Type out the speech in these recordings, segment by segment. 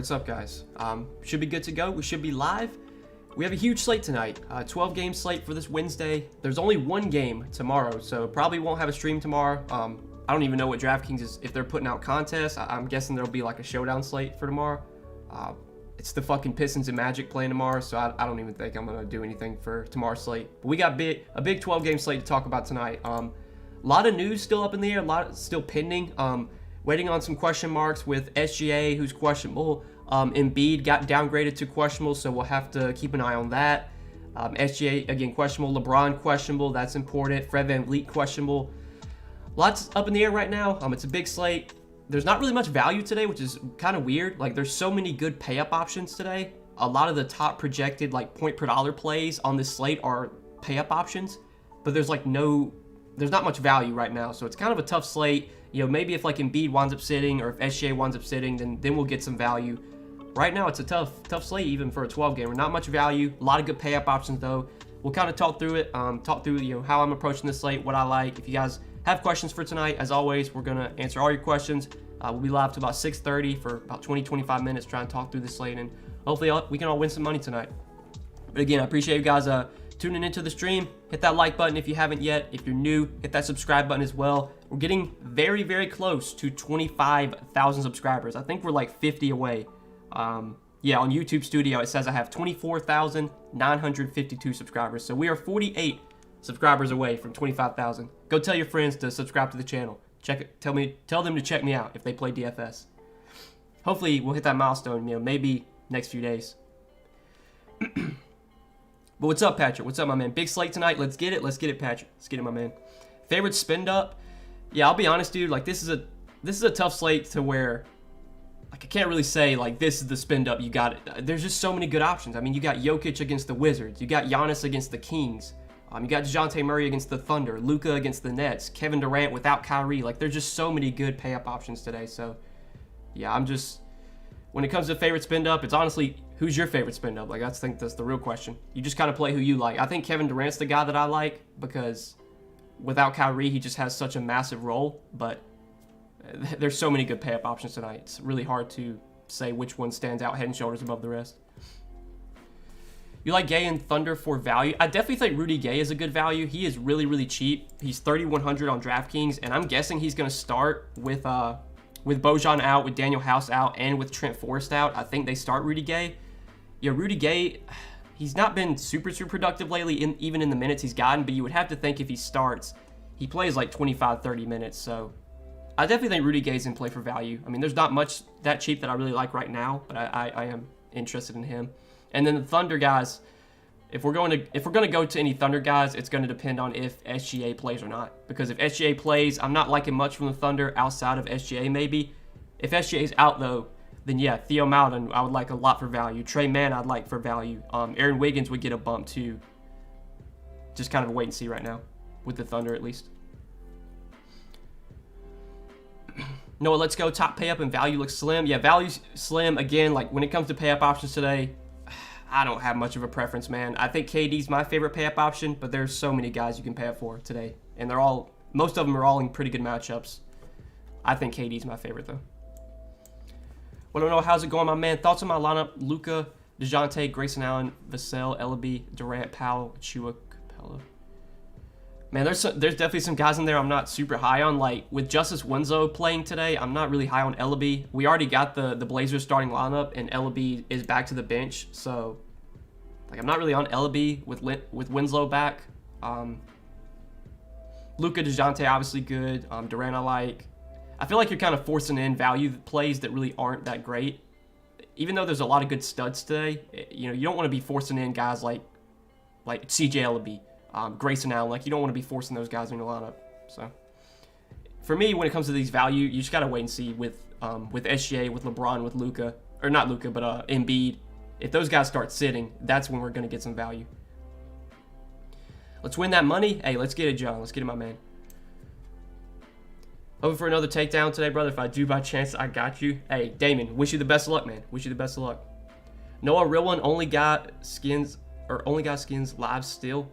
what's up, guys? Should be good to go. We should be live. We have a huge slate tonight. 12 game slate for this Wednesday. There's only one game tomorrow, so probably won't have a stream tomorrow. I don't even know what DraftKings is, if they're putting out contests. I'm guessing there'll be like a showdown slate for tomorrow. It's the fucking Pistons and Magic playing tomorrow, so I don't even think I'm gonna do anything for tomorrow's slate. But we got a big 12 game slate to talk about tonight. A lot of news still up in the air, a lot still pending. Waiting on some question marks with SGA, who's questionable. Embiid got downgraded to questionable, so we'll have to keep an eye on that. SGA, again, questionable. LeBron, questionable. That's important. Fred VanVleet, questionable. Lots up in the air right now. It's a big slate. There's not really much value today, which is kind of weird. Like, there's so many good pay-up options today. A lot of the top projected, like, point per dollar plays on this slate are pay-up options, but there's not much value right now, so it's kind of a tough slate. You know, maybe if like Embiid winds up sitting or if SGA winds up sitting, then we'll get some value. Right now, it's a tough slate even for a 12 gamer. Not much value. A lot of good pay-up options though. We'll kind of talk through it. Talk through how I'm approaching this slate, what I like. If you guys have questions for tonight, as always, we're gonna answer all your questions. We'll be live to about 6:30 for about 20-25 minutes, trying to talk through the slate, and hopefully we can all win some money tonight. But again, I appreciate you guys tuning into the stream. Hit that like button if you haven't yet. If you're new, hit that subscribe button as well. We're getting very, very close to 25,000 subscribers. I think we're like 50 away. Yeah, on YouTube Studio, it says I have 24,952 subscribers. So we are 48 subscribers away from 25,000. Go tell your friends to subscribe to the channel. Tell them to check me out if they play DFS. Hopefully we'll hit that milestone, maybe next few days. But what's up, Patrick? What's up, my man? Big slate tonight. Let's get it. Let's get it, Patrick. Let's get it, my man. Favorite spend up? Yeah, I'll be honest, dude. Like, this is a tough slate to where, like, I can't really say like this is the spend up. You got it. There's just so many good options. I mean, you got Jokic against the Wizards. You got Giannis against the Kings. You got DeJounte Murray against the Thunder. Luka against the Nets. Kevin Durant without Kyrie. Like, there's just so many good pay up options today. So, yeah, when it comes to favorite spend up, it's honestly, who's your favorite spend up? Like, I think that's the real question. You just kind of play who you like. I think Kevin Durant's the guy that I like because without Kyrie, he just has such a massive role. But there's so many good pay-up options tonight. It's really hard to say which one stands out head and shoulders above the rest. You like Gay and Thunder for value? I definitely think Rudy Gay is a good value. He is really, really cheap. He's 3,100 on DraftKings, and I'm guessing he's going to start with Bojan out, with Daniel House out, and with Trent Forrest out. I think they start Rudy Gay. Yeah, Rudy Gay, he's not been super productive lately, even in the minutes he's gotten, but you would have to think if he starts, he plays like 25, 30 minutes. So I definitely think Rudy Gay's in play for value. I mean, there's not much that cheap that I really like right now, but I am interested in him. And then the Thunder guys, if we're going to go to any Thunder guys, it's going to depend on if SGA plays or not. Because if SGA plays, I'm not liking much from the Thunder outside of SGA maybe. If SGA's out though, then yeah, Theo Maledon I would like a lot for value. Trey Mann I'd like for value. Aaron Wiggins would get a bump too. Just kind of a wait and see right now with the Thunder at least. Noah, let's go. Top pay up and value looks slim. Yeah, value's slim again. Like when it comes to pay up options today, I don't have much of a preference, man. I think KD's my favorite pay up option, but there's so many guys you can pay up for today, and most of them are all in pretty good matchups. I think KD's my favorite though. Well, I don't know, how's it going, my man? Thoughts on my lineup? Luka, DeJounte, Grayson Allen, Vassell, Ellaby, Durant, Powell, Chua, Capella. Man, there's definitely some guys in there I'm not super high on. Like, with Justice Winslow playing today, I'm not really high on Ellaby. We already got the Blazers starting lineup, and Ellaby is back to the bench. So, like, I'm not really on Ellaby with Winslow back. Luka, DeJounte, obviously good. Durant I like. I feel like you're kind of forcing in value plays that really aren't that great. Even though there's a lot of good studs today, you don't want to be forcing in guys like CJ Ellaby, Grayson Allen. Like, you don't want to be forcing those guys in your lineup. So, for me, when it comes to these value, you just gotta wait and see with SGA, with LeBron, with Luka, or not Luka, but Embiid. If those guys start sitting, that's when we're gonna get some value. Let's win that money. Hey, let's get it, John. Let's get it, my man. Hoping for another takedown today, brother. If I do by chance, I got you. Hey, Damon, wish you the best of luck, man. Wish you the best of luck. Noah, real one, only got skins live still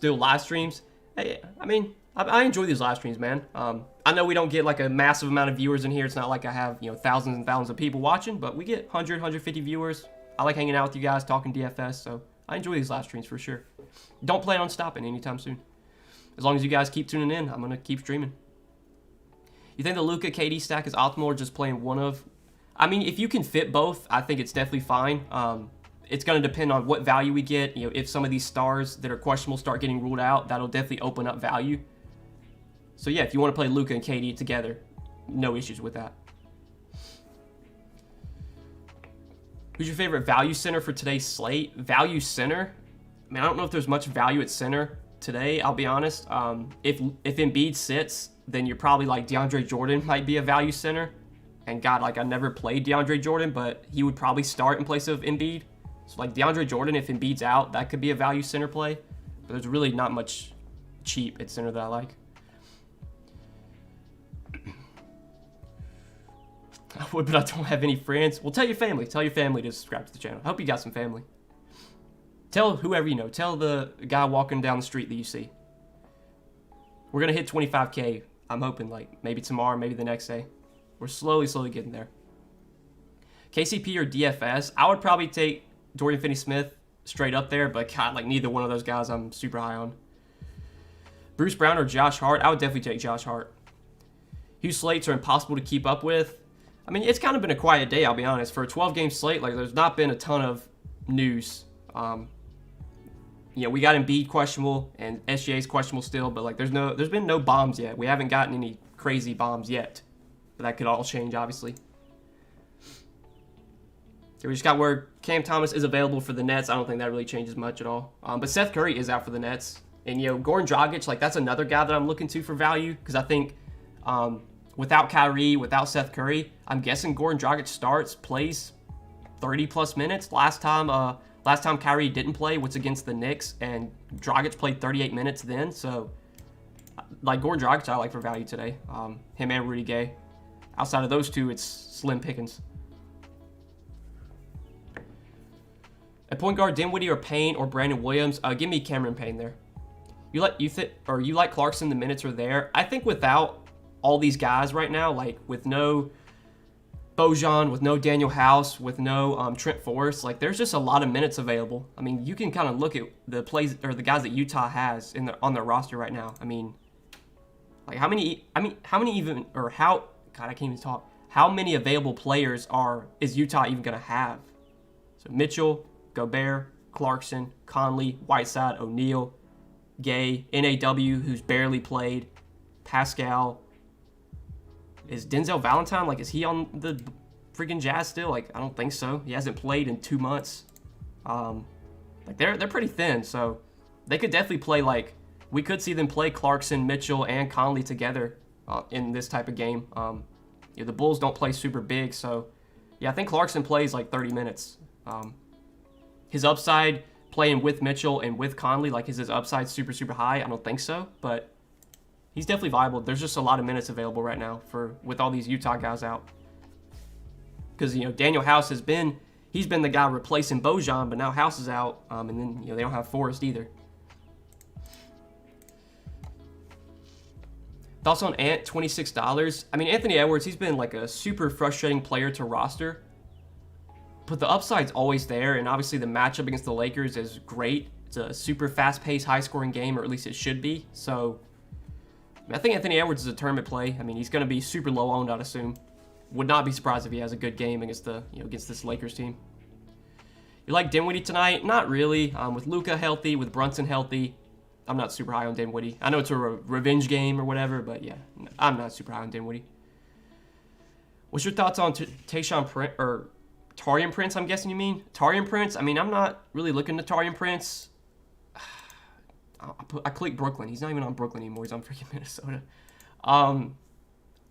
live streams. Hey, I mean, I enjoy these live streams, man. I know we don't get like a massive amount of viewers in here. It's not like I have, thousands and thousands of people watching, but we get 100, 150 viewers. I like hanging out with you guys, talking DFS, so I enjoy these live streams for sure. Don't plan on stopping anytime soon. As long as you guys keep tuning in, I'm going to keep streaming. You think the Luka KD stack is optimal or just playing one of? I mean, if you can fit both, I think it's definitely fine. It's going to depend on what value we get. If some of these stars that are questionable start getting ruled out, that'll definitely open up value. So yeah, if you want to play Luka and KD together, no issues with that. Who's your favorite value center for today's slate? Value center? I mean, I don't know if there's much value at center today, I'll be honest. If Embiid sits, then you're probably like DeAndre Jordan might be a value center. And God, like I never played DeAndre Jordan, but he would probably start in place of Embiid. So like DeAndre Jordan, if Embiid's out, that could be a value center play. But there's really not much cheap at center that I like. I would, but I don't have any friends. Well, tell your family. Tell your family to subscribe to the channel. I hope you got some family. Tell whoever you know. Tell the guy walking down the street that you see. We're going to hit 25K. I'm hoping like maybe tomorrow, maybe the next day. We're slowly getting there. KCP or DFS? I would probably take Dorian Finney-Smith straight up there, but God, like neither one of those guys I'm super high on. Bruce Brown or Josh Hart? I would definitely take Josh Hart. Whose slates are impossible to keep up with? I mean, it's kind of been a quiet day, I'll be honest. For a 12-game slate, like there's not been a ton of news. We got Embiid questionable and SGA's questionable still, but like there's been no bombs yet. We haven't gotten any crazy bombs yet, but that could all change, obviously. Okay, we just got where Cam Thomas is available for the Nets. I don't think that really changes much at all. But Seth Curry is out for the Nets, and Goran Dragic, like that's another guy that I'm looking to for value because I think. Without Kyrie, without Seth Curry, I'm guessing Goran Dragic starts, plays 30-plus minutes. Last time Kyrie didn't play was against the Knicks, and Dragic played 38 minutes then. So, like Goran Dragic, I like for value today. Him and Rudy Gay. Outside of those two, it's slim pickings. At point guard, Dinwiddie or Payne or Brandon Williams. Give me Cameron Payne there. You like Clarkson? The minutes are there. I think without all these guys right now, like with no Bojan, with no Daniel House, with no Trent Forrest, like there's just a lot of minutes available. I mean, you can kind of look at the plays or the guys that Utah has on their roster right now. I mean, like how many available players is Utah even gonna have? So Mitchell, Gobert, Clarkson, Conley, Whiteside, O'Neal, Gay, NAW, who's barely played, Pascal. Is Denzel Valentine, like, is he on the freaking Jazz still? Like, I don't think so. He hasn't played in 2 months. Like, they're pretty thin, so they could definitely play, like, we could see them play Clarkson, Mitchell, and Conley together in this type of game. The Bulls don't play super big, so, yeah, I think Clarkson plays, like, 30 minutes. His upside playing with Mitchell and with Conley, like, is his upside super, super high? I don't think so, but he's definitely viable. There's just a lot of minutes available right now with all these Utah guys out. Because, Daniel House he's been the guy replacing Bojan, but now House is out, and then, they don't have Forrest either. Thoughts on Ant, $26. I mean, Anthony Edwards, he's been like a super frustrating player to roster, but the upside's always there, and obviously the matchup against the Lakers is great. It's a super fast-paced, high-scoring game, or at least it should be, so I think Anthony Edwards is a tournament play. I mean, he's going to be super low owned, I'd assume. Would not be surprised if he has a good game against against this Lakers team. You like Dinwiddie tonight? Not really. With Luka healthy, with Brunson healthy, I'm not super high on Dinwiddie. I know it's a revenge game or whatever, but yeah, I'm not super high on Dinwiddie. What's your thoughts on Tayshaun Prince or Taurean Prince? I'm guessing you mean Taurean Prince. I mean, I'm not really looking to Taurean Prince. I clicked Brooklyn. He's not even on Brooklyn anymore. He's on freaking Minnesota. I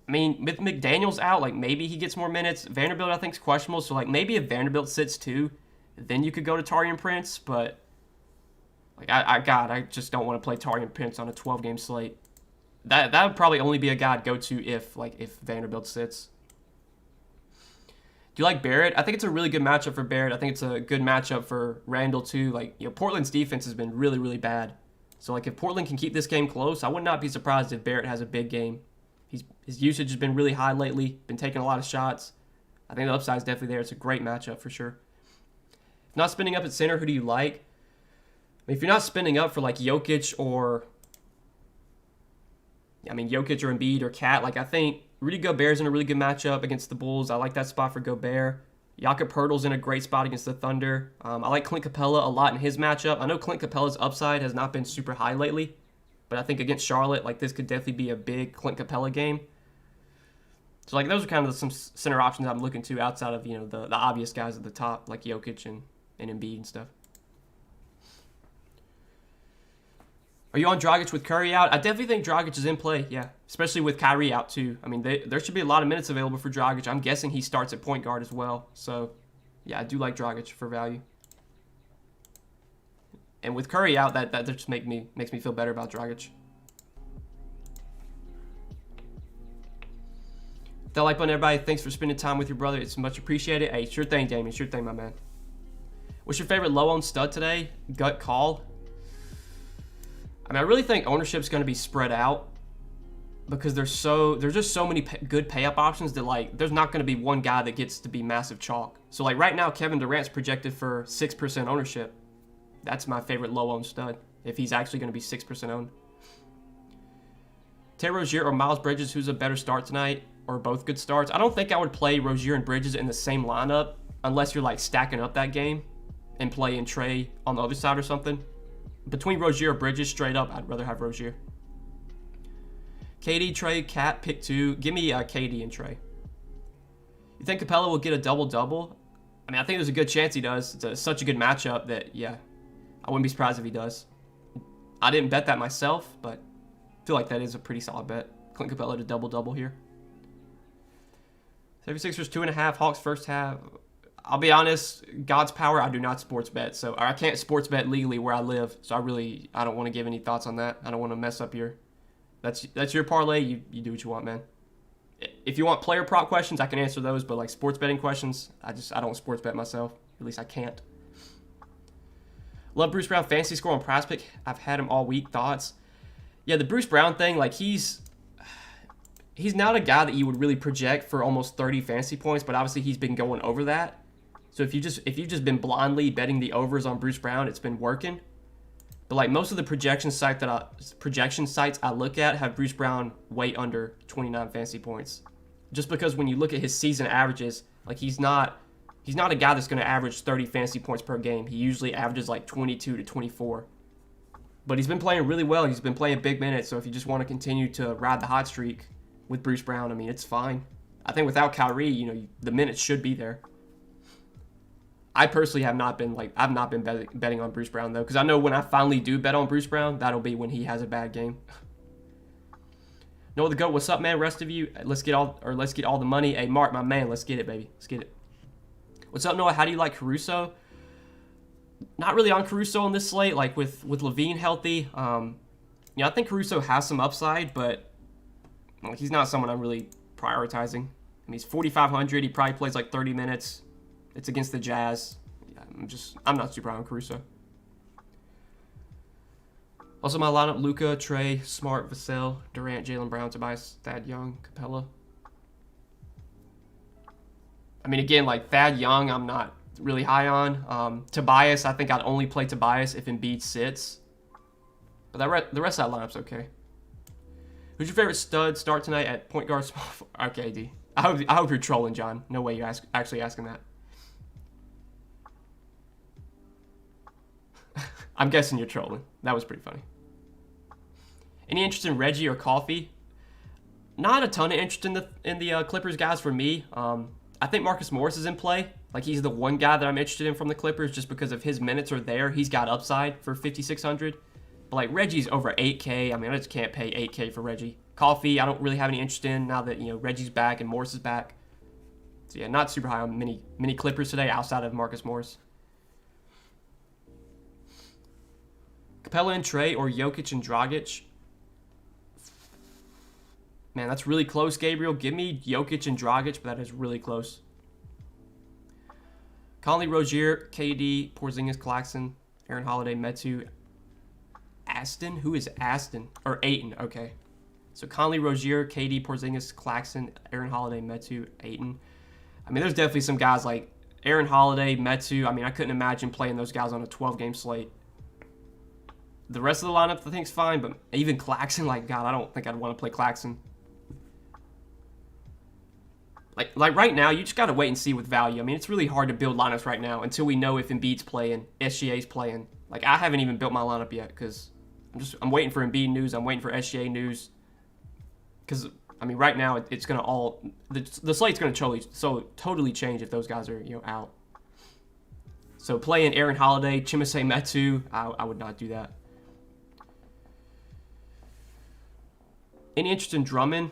mean, with McDaniels out, like maybe he gets more minutes. Vanderbilt, I think, is questionable. So like maybe if Vanderbilt sits too, then you could go to Taurean Prince. But like I just don't want to play Taurean Prince on a 12-game slate. That would probably only be a guy I'd go to if Vanderbilt sits. Do you like Barrett? I think it's a really good matchup for Barrett. I think it's a good matchup for Randall too. Like Portland's defense has been really, really bad. So, like, if Portland can keep this game close, I would not be surprised if Barrett has a big game. His usage has been really high lately, been taking a lot of shots. I think the upside is definitely there. It's a great matchup for sure. If not spending up at center, who do you like? I mean, if you're not spending up for, like, Jokic or Embiid or Cat, like, I think Rudy Gobert's in a really good matchup against the Bulls. I like that spot for Gobert. Jakob Poeltl's in a great spot against the Thunder. I like Clint Capella a lot in his matchup. I know Clint Capella's upside has not been super high lately, but I think against Charlotte, like, this could definitely be a big Clint Capella game. So, like, those are kind of some center options I'm looking to outside of, the obvious guys at the top, like Jokic and Embiid and stuff. Are you on Dragic with Curry out? I definitely think Dragic is in play, yeah. Especially with Kyrie out, too. I mean, there should be a lot of minutes available for Dragic. I'm guessing he starts at point guard as well. So, yeah, I do like Dragic for value. And with Curry out, that just makes me feel better about Dragic. That like button, everybody. Thanks for spending time with your brother. It's much appreciated. Hey, sure thing, Damien. Sure thing, my man. What's your favorite low-owned stud today? Gut call. I mean, I really think ownership's going to be spread out because there's just so many good pay-up options that, like, there's not going to be one guy that gets to be massive chalk. So, like, right now, Kevin Durant's projected for 6% ownership. That's my favorite low-owned stud if he's actually going to be 6% owned. Terry Rozier or Miles Bridges, who's a better start tonight, or both good starts? I don't think I would play Rozier and Bridges in the same lineup unless you're, like, stacking up that game and playing Trey on the other side or something. Between Rozier or Bridges, straight up, I'd rather have Rozier. KD, Trey, Cat, pick 2. Give me KD and Trey. You think Capella will get a double-double? I mean, I think there's a good chance he does. It's such a good matchup that, yeah, I wouldn't be surprised if he does. I didn't bet that myself, but I feel like that is a pretty solid bet. Clint Capella to double-double here. 76ers 2.5, Hawks first half. I'll be honest, God's power, I do not sports bet. So I can't sports bet legally where I live. So I don't want to give any thoughts on that. I don't want to mess up your... That's your parlay. You do what you want, man. If you want player prop questions, I can answer those. But, like, sports betting questions, I don't sports bet myself. At least I can't. Love Bruce Brown fantasy score on Prize Pick. I've had him all week. Thoughts? Yeah, the Bruce Brown thing, like, he's not a guy that you would really project for almost 30 fantasy points, but obviously he's been going over that. So if you've just been blindly betting the overs on Bruce Brown, it's been working. But, like, most of the projection sites I look at have Bruce Brown way under 29 fantasy points. Just because when you look at his season averages, like, he's not a guy that's going to average 30 fantasy points per game. He usually averages like 22 to 24. But he's been playing really well. He's been playing big minutes. So if you just want to continue to ride the hot streak with Bruce Brown, I mean, it's fine. I think without Kyrie, the minutes should be there. I personally have not been betting on Bruce Brown, though, because I know when I finally do bet on Bruce Brown, that'll be when he has a bad game. Noah the GOAT, what's up, man? Rest of you, let's get all the money. Hey, Mark, my man, let's get it, baby. Let's get it. What's up, Noah? How do you like Caruso? Not really on Caruso on this slate, like with Levine healthy. I think Caruso has some upside, but he's not someone I'm really prioritizing. I mean, he's 4,500. He probably plays like 30 minutes. It's against the Jazz. Yeah, I'm not super high on Caruso. Also, my lineup: Luka, Trey, Smart, Vassell, Durant, Jaylen Brown, Tobias, Thad Young, Capella. I mean, again, like Thad Young, I'm not really high on. Tobias, I think I'd only play Tobias if Embiid sits. But the rest of that lineup's okay. Who's your favorite stud start tonight at point guard? Okay, D. I hope you're trolling, John. No way you're actually asking that. I'm guessing you're trolling. That was pretty funny. Any interest in Reggie or Coffee? Not a ton of interest in the Clippers guys for me. I think Marcus Morris is in play. Like, he's the one guy that I'm interested in from the Clippers just because of his minutes are there. He's got upside for 5,600. But, like, Reggie's over 8K. I mean, I just can't pay 8K for Reggie. Coffee, I don't really have any interest in now that, Reggie's back and Morris is back. So, yeah, not super high on many Clippers today outside of Marcus Morris. Capella and Trey or Jokic and Dragic? Man, that's really close, Gabriel. Give me Jokic and Dragic, but that is really close. Conley, Rozier, KD, Porzingis, Claxton, Aaron Holiday, Metu, Aston? Who is Aston? Or Ayton, okay. So Conley, Rozier, KD, Porzingis, Claxton, Aaron Holiday, Metu, Ayton. I mean, there's definitely some guys like Aaron Holiday, Metu. I mean, I couldn't imagine playing those guys on a 12-game slate. The rest of the lineup I think is fine, but even Claxton, like, God, I don't think I'd want to play Claxton. Like right now, you just got to wait and see with value. I mean, it's really hard to build lineups right now until we know if Embiid's playing, SGA's playing. Like, I haven't even built my lineup yet because I'm waiting for Embiid news. I'm waiting for SGA news. Because, I mean, right now, it's going to all... The slate's going to totally change if those guys are, out. So, playing Aaron Holiday, Chimezie Metu, I would not do that. Any interest in Drummond?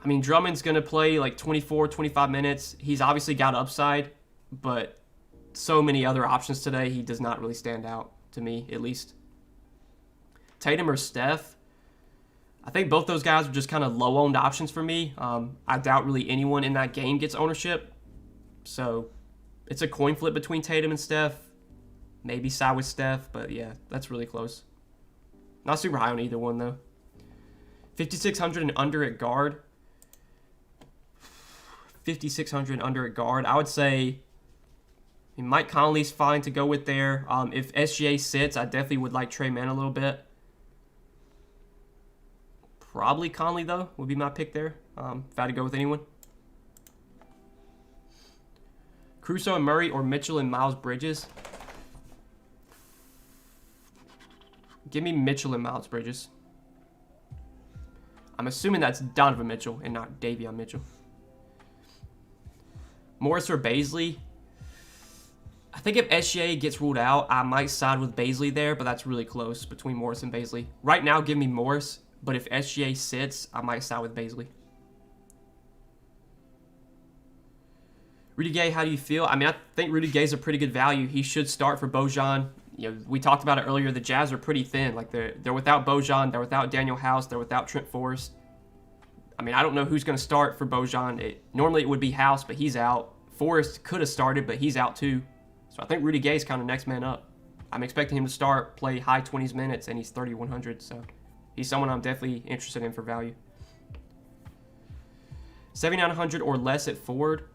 I mean, Drummond's going to play like 24, 25 minutes. He's obviously got upside, but so many other options today, he does not really stand out to me, at least. Tatum or Steph? I think both those guys are just kind of low-owned options for me. I doubt really anyone in that game gets ownership. So it's a coin flip between Tatum and Steph. Maybe side with Steph, but yeah, that's really close. Not super high on either one, though. 5,600 and under at guard. 5,600 under at guard. I would say Mike Conley's fine to go with there. If SGA sits, I definitely would like Trey Mann a little bit. Probably Conley, though, would be my pick there, if I had to go with anyone. Caruso and Murray or Mitchell and Miles Bridges? Give me Mitchell and Miles Bridges. I'm assuming that's Donovan Mitchell and not Davion Mitchell. Morris or Bazley? I think if SGA gets ruled out, I might side with Bazley there, but that's really close between Morris and Bazley. Right now, give me Morris, but if SGA sits, I might side with Bazley. Rudy Gay, how do you feel? I mean, I think Rudy Gay's a pretty good value. He should start for Bojan. We talked about it earlier. The Jazz are pretty thin. Like they're without Bojan, they're without Daniel House, they're without Trent Forrest. I mean, I don't know who's going to start for Bojan. Normally it would be House, but he's out. Forrest could have started, but he's out too. So I think Rudy Gay's kind of next man up. I'm expecting him to start, play high 20s minutes, and he's 3,100. So he's someone I'm definitely interested in for value. 7,900 or less at forward.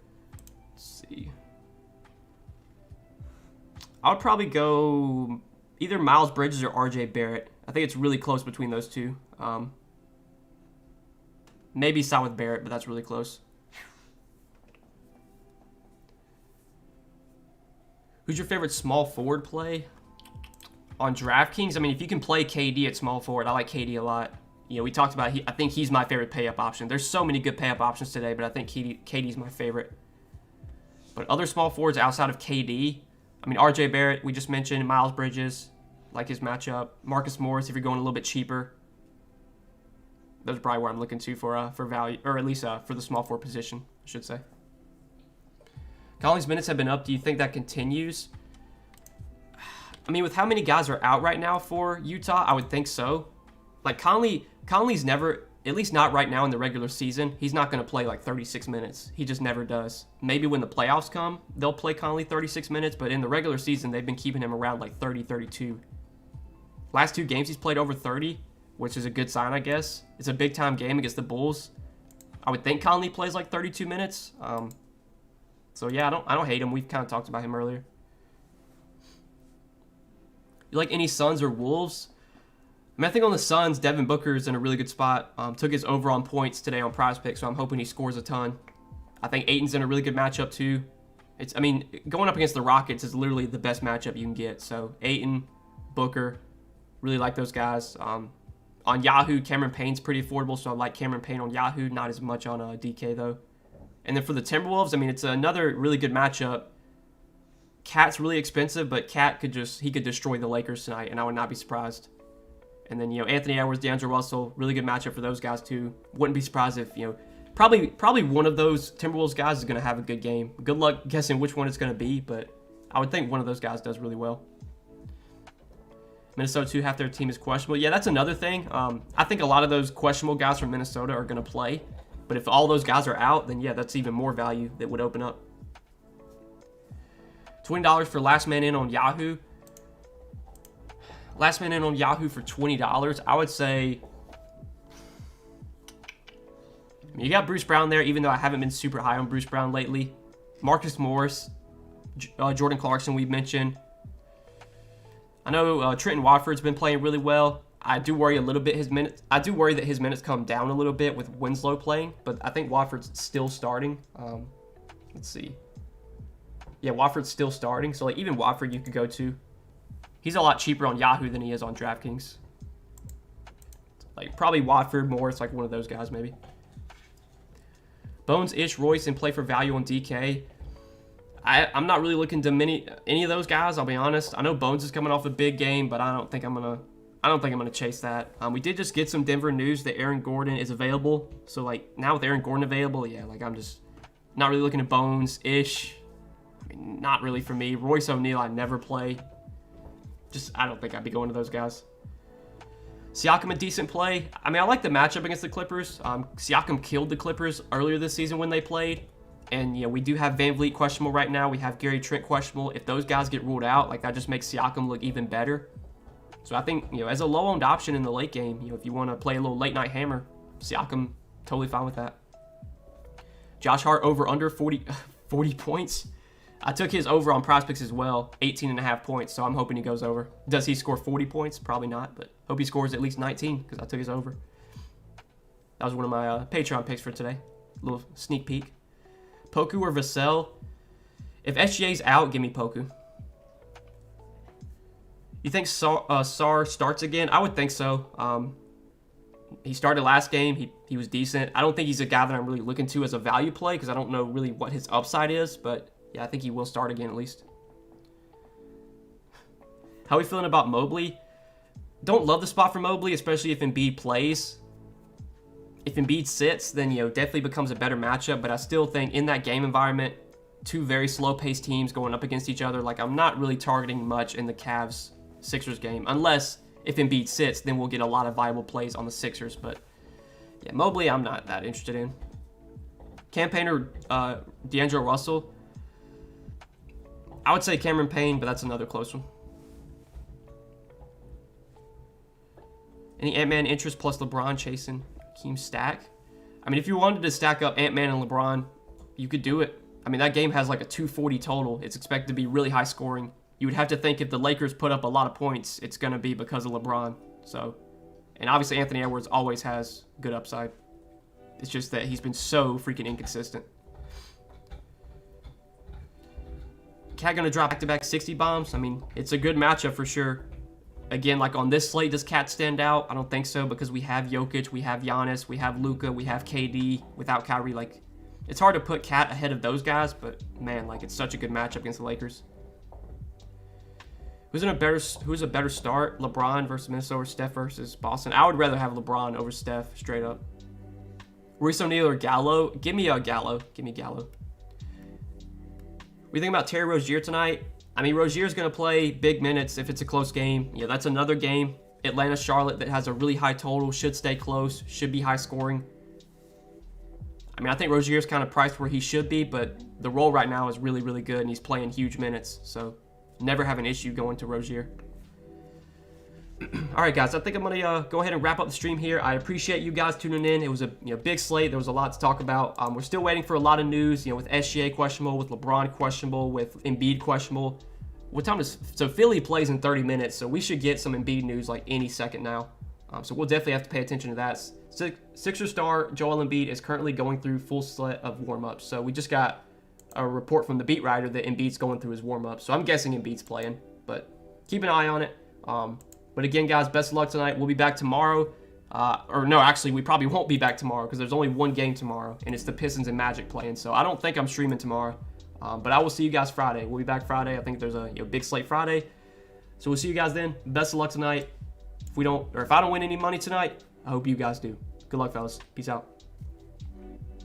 Let's see. I would probably go either Miles Bridges or RJ Barrett. I think it's really close between those two. Maybe side with Barrett, but that's really close. Who's your favorite small forward play? On DraftKings, I mean, if you can play KD at small forward, I like KD a lot. We talked about, I think he's my favorite pay-up option. There's so many good pay-up options today, but I think KD's my favorite. But other small forwards outside of KD, I mean, RJ Barrett, we just mentioned. Miles Bridges, like his matchup. Marcus Morris, if you're going a little bit cheaper. Those are probably where I'm looking to for value, or at least for the small forward position, I should say. Conley's minutes have been up. Do you think that continues? I mean, with how many guys are out right now for Utah, I would think so. Like Conley's never, at least not right now in the regular season, he's not going to play like 36 minutes. He just never does. Maybe when the playoffs come, they'll play Conley 36 minutes, but in the regular season, they've been keeping him around like 30, 32. Last two games, he's played over 30, which is a good sign, I guess. It's a big-time game against the Bulls. I would think Conley plays like 32 minutes. So yeah, I don't hate him. We've kind of talked about him earlier. You like any Suns or Wolves? I mean, I think on the Suns, Devin Booker is in a really good spot. Took his over on points today on PrizePicks, so I'm hoping he scores a ton. I think Ayton's in a really good matchup too. Going up against the Rockets is literally the best matchup you can get. So Ayton, Booker, really like those guys. On Yahoo, Cameron Payne's pretty affordable, so I like Cameron Payne on Yahoo. Not as much on DK though. And then for the Timberwolves, I mean, it's another really good matchup. Cat's really expensive, but Cat could destroy the Lakers tonight, and I would not be surprised. And then, Anthony Edwards, D'Angelo Russell, really good matchup for those guys too. Wouldn't be surprised if, probably one of those Timberwolves guys is going to have a good game. Good luck guessing which one it's going to be, but I would think one of those guys does really well. Minnesota too, half their team is questionable. Yeah, that's another thing. I think a lot of those questionable guys from Minnesota are going to play. But if all those guys are out, then yeah, that's even more value that would open up. $20 for last man in on Yahoo. Last man in on Yahoo for $20. I would say you got Bruce Brown there, even though I haven't been super high on Bruce Brown lately. Marcus Morris, Jordan Clarkson we've mentioned. I know Trenton Watford's been playing really well. I do worry a little bit that his minutes come down a little bit with Winslow playing, but I think Watford's still starting. Let's see. Yeah, Watford's still starting, so like even Watford you could go to. He's a lot cheaper on Yahoo than he is on DraftKings. Like probably Watford, Morris, like one of those guys maybe. Bones, Ish, Royce, and play for value on DK. I'm not really looking to any of those guys. I'll be honest. I know Bones is coming off a big game, but I don't think I'm gonna chase that. We did just get some Denver news that Aaron Gordon is available. So like now with Aaron Gordon available, yeah, like I'm just not really looking at Bones, Ish. I mean, not really for me. Royce O'Neal, I never play. I don't think I'd be going to those guys. Siakam, a decent play. I mean, I like the matchup against the Clippers. Siakam killed the Clippers earlier this season when they played. And, we do have Van Vliet questionable right now. We have Gary Trent questionable. If those guys get ruled out, like that just makes Siakam look even better. So I think, as a low-owned option in the late game, if you want to play a little late-night hammer, Siakam, totally fine with that. Josh Hart over under 40 points. I took his over on prospects as well, 18.5 points, so I'm hoping he goes over. Does he score 40 points? Probably not, but hope he scores at least 19 because I took his over. That was one of my Patreon picks for today. A little sneak peek. Poku or Vassell? If SGA's out, give me Poku. You think Sar starts again? I would think so. He started last game. He was decent. I don't think he's a guy that I'm really looking to as a value play because I don't know really what his upside is, but yeah, I think he will start again at least. How are we feeling about Mobley? Don't love the spot for Mobley, especially if Embiid plays. If Embiid sits, then definitely becomes a better matchup, but I still think in that game environment, two very slow-paced teams going up against each other, like I'm not really targeting much in the Cavs-Sixers game, unless if Embiid sits, then we'll get a lot of viable plays on the Sixers, but yeah, Mobley I'm not that interested in. Campaign or D'Angelo Russell? I would say Cameron Payne, but that's another close one. Any Ant-Man interest plus LeBron chasing Keem stack? I mean, if you wanted to stack up Ant-Man and LeBron, you could do it. I mean, that game has like a 240 total. It's expected to be really high scoring. You would have to think if the Lakers put up a lot of points, it's going to be because of LeBron. So, and obviously Anthony Edwards always has good upside. It's just that he's been so freaking inconsistent. Cat going to drop back-to-back 60 bombs? I mean, it's a good matchup for sure. Again, like on this slate, does Cat stand out? I don't think so because we have Jokic, we have Giannis, we have Luka, we have KD without Kyrie. Like, it's hard to put Cat ahead of those guys, but man, like it's such a good matchup against the Lakers. Who's a better start? LeBron versus Minnesota or Steph versus Boston? I would rather have LeBron over Steph, straight up. Royce O'Neal or Gallo? Give me Gallo. Give me Gallo. What do you think about Terry Rozier tonight? I mean, Rozier's going to play big minutes if it's a close game. Yeah, that's another game. Atlanta-Charlotte that has a really high total, should stay close, should be high scoring. I mean, I think Rozier's kind of priced where he should be, but the role right now is really, really good, and he's playing huge minutes. So, never have an issue going to Rozier. All right, guys, I think I'm going to go ahead and wrap up the stream here. I appreciate you guys tuning in. It was a big slate. There was a lot to talk about. We're still waiting for a lot of news, with SGA questionable, with LeBron questionable, with Embiid questionable. What time is... So, Philly plays in 30 minutes, so we should get some Embiid news like any second now. So, we'll definitely have to pay attention to that. Sixers star Joel Embiid is currently going through full set of warm-ups. So, we just got a report from the beat writer that Embiid's going through his warm-up. So, I'm guessing Embiid's playing, but keep an eye on it. But again, guys, best of luck tonight. We'll be back tomorrow. Or no, actually, we probably won't be back tomorrow because there's only one game tomorrow, and it's the Pistons and Magic playing. So I don't think I'm streaming tomorrow. But I will see you guys Friday. We'll be back Friday. I think there's a big slate Friday. So we'll see you guys then. Best of luck tonight. If I don't win any money tonight, I hope you guys do. Good luck, fellas. Peace out.